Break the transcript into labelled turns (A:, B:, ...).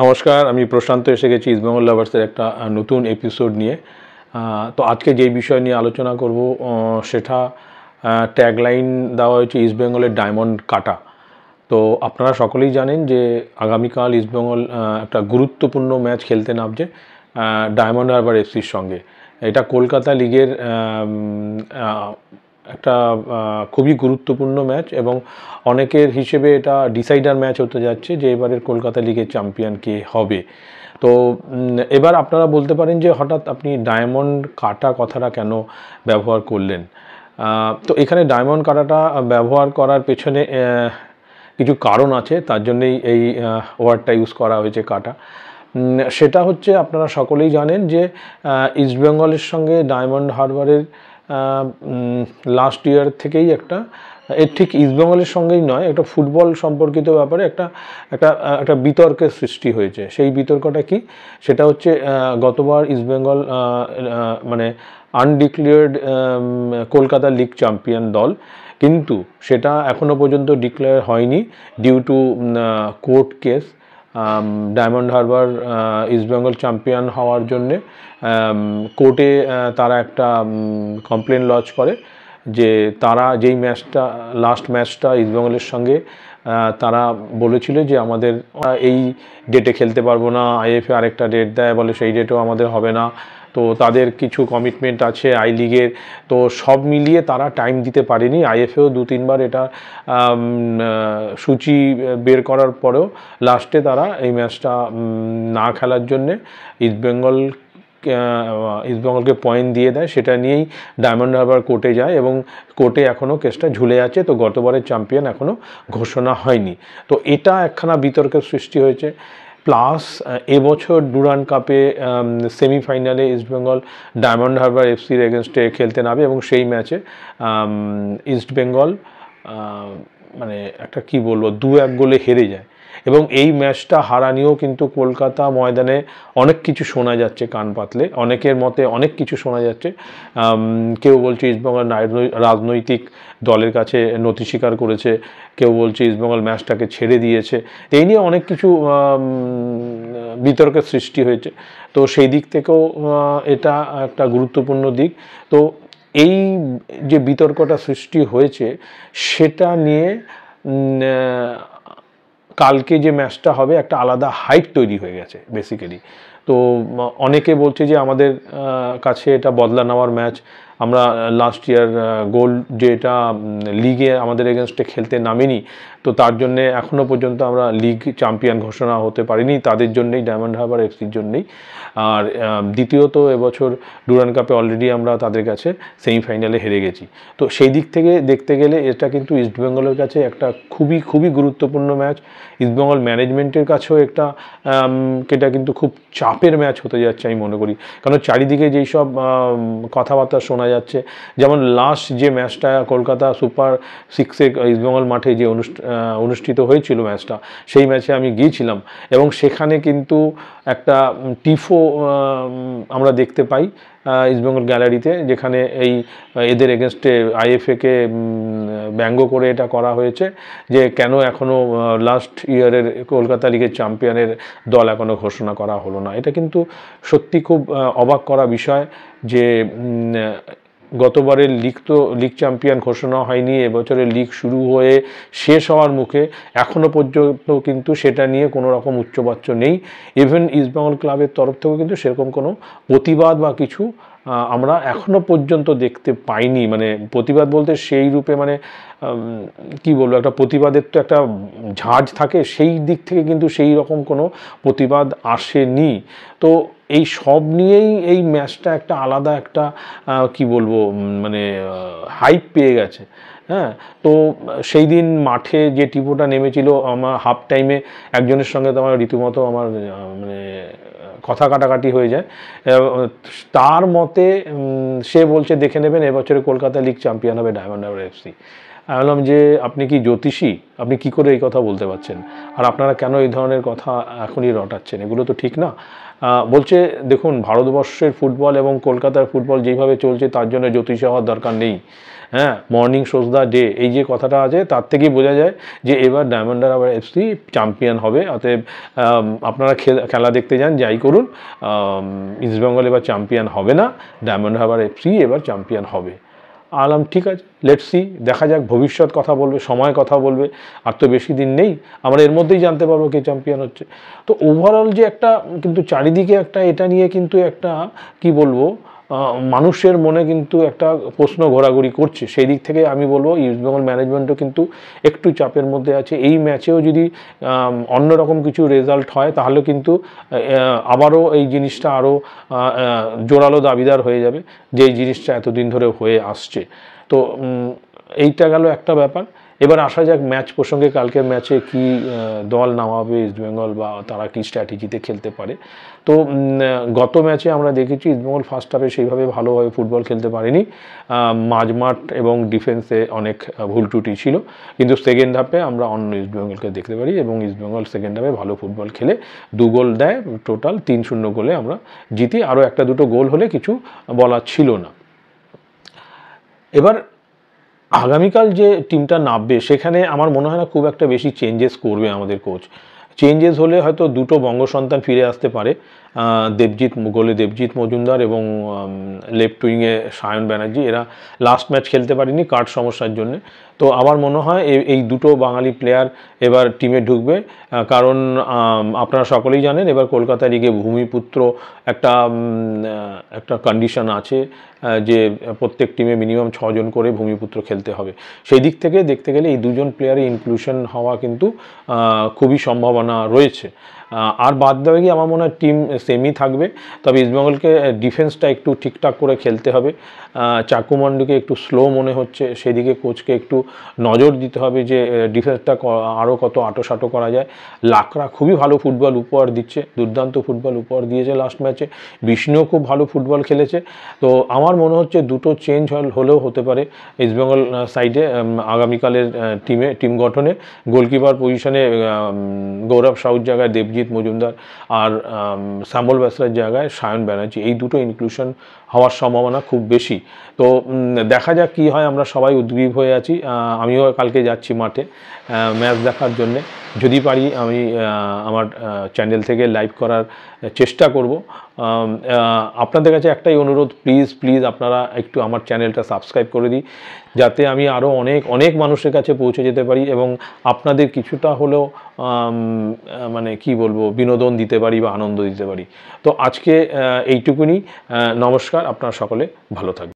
A: নমস্কার, আমি প্রশান্ত এসে গেছি ইস্টবেঙ্গল লাভার্সের একটা নতুন এপিসোড নিয়ে। তো আজকে যেই বিষয় নিয়ে আলোচনা করব সেটা ট্যাগলাইন দেওয়া হয়েছে ইস্টবেঙ্গলের ডায়মন্ড কাটা। তো আপনারা সকলেই জানেন যে আগামীকাল ইস্টবেঙ্গল একটা গুরুত্বপূর্ণ ম্যাচ খেলতে নামছে ডায়মন্ড হারবার এফসির সঙ্গে। এটা কলকাতা লিগের একটা খুবই গুরুত্বপূর্ণ ম্যাচ এবং অনেকের হিসেবে এটা ডিসাইডার ম্যাচ হতে যাচ্ছে যে এবারের কলকাতা লিগের চ্যাম্পিয়ন কে হবে। তো এবার আপনারা বলতে পারেন যে হঠাৎ আপনি ডায়মন্ড কাটা কথাটা কেন ব্যবহার করলেন। তো এখানে ডায়মন্ড কাটাটা ব্যবহার করার পেছনে কিছু কারণ আছে, তার জন্যই এই ওয়ার্ডটা ইউজ করা হয়েছে কাটা। সেটা হচ্ছে আপনারা সকলেই জানেন যে ইস্টবেঙ্গলের সঙ্গে ডায়মন্ড হারবারের লাস্ট ইয়ার থেকেই একটা ঠিক ইস্টবেঙ্গলের সঙ্গেই নয়, একটা ফুটবল সম্পর্কিত ব্যাপারে একটা একটা একটা বিতর্কের সৃষ্টি হয়েছে। সেই বিতর্কটা কি, সেটা হচ্ছে গতবার ইস্টবেঙ্গল মানে আনডিক্লেয়ার্ড কলকাতা লিগ চ্যাম্পিয়ন দল, কিন্তু সেটা এখনও পর্যন্ত ডিক্লেয়ার হয়নি due to court case. Diamond Harbour East Bengal champion হওয়ার জন্যে কোর্টে তারা একটা কমপ্লেন লজ করে যে তারা যেই ম্যাচটা লাস্ট ম্যাচটা ইস্টবেঙ্গলের সঙ্গে তারা বলেছিল যে আমাদের এই ডেটে খেলতে পারবো না, আইএফএ আরেকটা ডেট দেয়, বলে সেই ডেটও আমাদের হবে না। তো তাদের কিছু কমিটমেন্ট আছে আই লিগের, তো সব মিলিয়ে তারা টাইম দিতে পারেনি। আইএফএও 2-3 বার এটা সূচি বের করার পরেও লাস্টে তারা এই ম্যাচটা না খেলার জন্যে ইস্টবেঙ্গলকে পয়েন্ট দিয়ে দেয়। সেটা নিয়েই ডায়মন্ড হারবার কোর্টে যায় এবং কোর্টে এখনও কেসটা ঝুলে আছে। তো গতবারের চ্যাম্পিয়ন এখনও ঘোষণা হয়নি। তো এটা একখানা বিতর্কের সৃষ্টি হয়েছে। প্লাস এবছর ডুরান্ড কাপে সেমিফাইনালে ইস্টবেঙ্গল ডায়মন্ড হারবার এফসির এগেনস্টে খেলতে নামে এবং সেই ম্যাচে ইস্টবেঙ্গল মানে একটা কি বলবো 2-1 গোলে হেরে যায় এবং এই ম্যাচটা হারা নিয়েও কিন্তু কলকাতা ময়দানে অনেক কিছু শোনা যাচ্ছে কান পাতলে, অনেকের মতে অনেক কিছু শোনা যাচ্ছে। কেউ বলছে ইস্টবেঙ্গল রাজনৈতিক দলের কাছে নথি স্বীকার করেছে, কেউ বলছে ইস্টবেঙ্গল ম্যাচটাকে ছেড়ে দিয়েছে। এই নিয়ে অনেক কিছু বিতর্কের সৃষ্টি হয়েছে। তো সেই দিক থেকেও এটা একটা গুরুত্বপূর্ণ দিক। তো এই যে বিতর্কটা সৃষ্টি হয়েছে সেটা নিয়ে কালকে যে ম্যাচটা হবে একটা আলাদা হাইপ তৈরি হয়ে গেছে বেসিক্যালি। তো অনেকে বলছে যে আমাদের কাছে এটা বদলা নেওয়ার ম্যাচ, আমরা লাস্ট ইয়ার গোল যেটা লিগে আমাদের এগেনস্টে খেলতে নামিনি, তো তার জন্যে এখনও পর্যন্ত আমরা লিগ চ্যাম্পিয়ন ঘোষণা হতে পারিনি, তাদের জন্যেই ডায়মন্ড হারবার এফসির জন্যেই। আর দ্বিতীয়ত এবছর ডুরান্ড কাপে অলরেডি আমরা তাদের কাছে সেমিফাইনালে হেরে গেছি। তো সেই দিক থেকে দেখতে গেলে এটা কিন্তু ইস্টবেঙ্গলের কাছে একটা খুবই খুবই গুরুত্বপূর্ণ ম্যাচ। ইস্টবেঙ্গল ম্যানেজমেন্টের কাছেও এটা কিন্তু খুব চাপের ম্যাচ হতে যাচ্ছে আমি মনে করি। কারণ চারিদিকে যেই সব কথাবার্তা শোনা যাচ্ছে, যেমন লাস্ট যে ম্যাচটা কলকাতা সুপার 6-এ ইস্টবেঙ্গল মাঠে যে অনুষ্ঠিত হয়েছিল ম্যাচটা, সেই ম্যাচে আমি গিয়েছিলাম এবং সেখানে কিন্তু একটা টিফো আমরা দেখতে পাই ইস্টবেঙ্গল গ্যালারিতে, যেখানে এদের এগেনস্টে আইএফএকে ব্যঙ্গ করে এটা করা হয়েছে যে কেন এখনও লাস্ট ইয়ারের কলকাতা লিগের চ্যাম্পিয়নের দল এখনও ঘোষণা করা হলো না। এটা কিন্তু সত্যি খুব অবাক করা বিষয় যে গতবারের লিগ চ্যাম্পিয়ন ঘোষণা হয়নি, এবছরের লিগ শুরু হয়ে শেষ হওয়ার মুখে এখনও পর্যন্ত কিন্তু সেটা নিয়ে কোনো রকম উচ্চবাচ্য নেই। ইভেন ইস্টবেঙ্গল ক্লাবের তরফ থেকেও কিন্তু সেরকম কোনো প্রতিবাদ বা কিছু আমরা এখনও পর্যন্ত দেখতে পাইনি। মানে প্রতিবাদ বলতে সেই রূপে মানে কি বলবো, একটা প্রতিবাদের তো একটা ঝাঁজ থাকে, সেই দিক থেকে কিন্তু সেই রকম কোনো প্রতিবাদ আসেনি। তো এই সব নিয়েই এই ম্যাচটা একটা আলাদা একটা কি বলবো মানে হাইপ পেয়ে গেছে। হ্যাঁ, তো সেই দিন মাঠে যে টিপোটা নেমেছিল, আমার হাফ টাইমে একজনের সঙ্গে তো আমার রীতিমতো আমার মানে কথা কাটাকাটি হয়ে যায়। তার মতে সে বলছে দেখে নেবেন এবছরে কলকাতা লিগ চ্যাম্পিয়ন হবে ডায়মন্ড হারবার এফসি। আমি বললাম যে আপনি কি জ্যোতিষী, আপনি কি করে এই কথা বলতে পারছেন, আর আপনারা কেন এই ধরনের কথা এখনই রটাচ্ছেন, এগুলো তো ঠিক না। বলছে দেখুন ভারতবর্ষের ফুটবল এবং কলকাতার ফুটবল যেইভাবে চলছে তার জন্য জ্যোতিষী হওয়ার দরকার নেই। হ্যাঁ, মর্নিং শোজ দ্য ডে এই যে কথাটা আছে তার থেকেই বোঝা যায় যে এবার ডায়মন্ড হারবার এফসি চ্যাম্পিয়ন হবে। অতএব আপনারা খেলা দেখতে যান, যাই করুন, ইস্টবেঙ্গল এবার চ্যাম্পিয়ন হবে না, ডায়মন্ড হারবার এফসি এবার চ্যাম্পিয়ন হবে। আলাম ঠিক আছে, লেটস সি, দেখা যাক, ভবিষ্যৎ কথা বলবে, সময় কথা বলবে, আর তো বেশি দিন নেই, আমরা এর মধ্যেই জানতে পারবো কে চ্যাম্পিয়ন হচ্ছে। তো ওভারঅল যে একটা কিন্তু চারিদিকে একটা এটা নিয়ে কিন্তু একটা কি বলবো মানুষের মনে কিন্তু একটা প্রশ্ন ঘোরাঘুরি করছে। সেই দিক থেকে আমি বলবো ইস্টবেঙ্গল ম্যানেজমেন্টও কিন্তু একটু চাপের মধ্যে আছে। এই ম্যাচেও যদি অন্যরকম কিছু রেজাল্ট হয় তাহলে কিন্তু আবারও এই জিনিসটা আরও জোরালো দাবিদার হয়ে যাবে যে এই জিনিসটা এতদিন ধরে হয়ে আসছে। তো এইটা গেল একটা ব্যাপার। এবার আসা যাক ম্যাচ প্রসঙ্গে, কালকের ম্যাচে কি দল নামাবে ইস্টবেঙ্গল বা তারা কি স্ট্র্যাটেজিতে খেলতে পারে। তো গত ম্যাচে আমরা দেখেছি ইস্টবেঙ্গল ফার্স্ট হাফে সেইভাবে ভালোভাবে ফুটবল খেলতে পারেনি, মাঝমাঠ এবং ডিফেন্সে অনেক ভুল ত্রুটি ছিল, কিন্তু সেকেন্ড হাফে আমরা অন্য ইস্টবেঙ্গলকে দেখতে পারি এবং ইস্টবেঙ্গল সেকেন্ড হাফে ভালো ফুটবল খেলে 2 গোল দেয়, টোটাল 3-0 গোলে আমরা জিতি। আরও একটা দুটো গোল হলে কিছু বলার ছিল না। এবার আগামীকাল যে টিমটা নামবে সেখানে আমার মনে হয় না খুব একটা বেশি চেঞ্জেস করবে আমাদের কোচ। চেঞ্জেস হলে হয়তো দুটো বঙ্গসন্তান ফিরে আসতে পারে, দেবজিৎ মজুমদার এবং লেফট উইংয়ে সায়ন ব্যানার্জি। এরা লাস্ট ম্যাচ খেলতে পারেনি কার্ড সমস্যার জন্য। তো আমার মনে হয় এই দুটো বাঙালি প্লেয়ার এবার টিমে ঢুকবে, কারণ আপনারা সকলেই জানেন এবার কলকাতা লিগে ভূমিপুত্র একটা কন্ডিশন আছে যে প্রত্যেক টিমে মিনিমাম 6 জন করে ভূমিপুত্র খেলতে হবে। সেই দিক থেকে দেখতে গেলে এই দুজন প্লেয়ারে ইনক্লুশন হওয়া কিন্তু খুবই সম্ভাবনা রয়েছে। আর বাদ দেওয়া গিয়ে আমার মনে হয় টিম সেমই থাকবে, তবে ইস্টবেঙ্গলকে ডিফেন্সটা একটু ঠিকঠাক করে খেলতে হবে। চাকু মান্ডুকে একটু স্লো মনে হচ্ছে, সেদিকে কোচকে একটু নজর দিতে হবে যে ডিফেন্সটা আরও কত আঁটোসাঁটো করা যায়। লাকড়া খুবই ভালো ফুটবল উপহার দিচ্ছে, দুর্দান্ত ফুটবল উপহার দিয়েছে লাস্ট ম্যাচে। বিষ্ণুও খুব ভালো ফুটবল খেলেছে। তো আমার মনে হচ্ছে দুটো চেঞ্জ হলেও হতে পারে ইস্টবেঙ্গল সাইডে আগামীকালের টিম গঠনে। গোলকিপার পজিশনে গৌরব সাউর জায়গায় দেবজিৎ মজুমদার আর শ্যামল ব্যাসলার জায়গায় সায়ন ব্যানার্জি, এই দুটো ইনক্লুশন হওয়ার সম্ভাবনা খুব বেশি। তো দেখা যাক কী হয়, আমরা সবাই উদ্গ্রীব হয়ে আছি। আমিও কালকে যাচ্ছি মাঠে ম্যাচ দেখার জন্যে, যদি পারি আমি আমার চ্যানেল থেকে লাইভ করার চেষ্টা করব। আপনাদের কাছে একটাই অনুরোধ, প্লিজ আপনারা একটু আমার চ্যানেলটা সাবস্ক্রাইব করে দিই, যাতে আমি আরও অনেক মানুষের কাছে পৌঁছে যেতে পারি এবং আপনাদের কিছুটা হলেও মানে কি বলবো বিনোদন দিতে পারি বা আনন্দ দিতে পারি। তো আজকে এইটুকুনি, নমস্কার, আপনারা সকলে ভালো থাকবেন।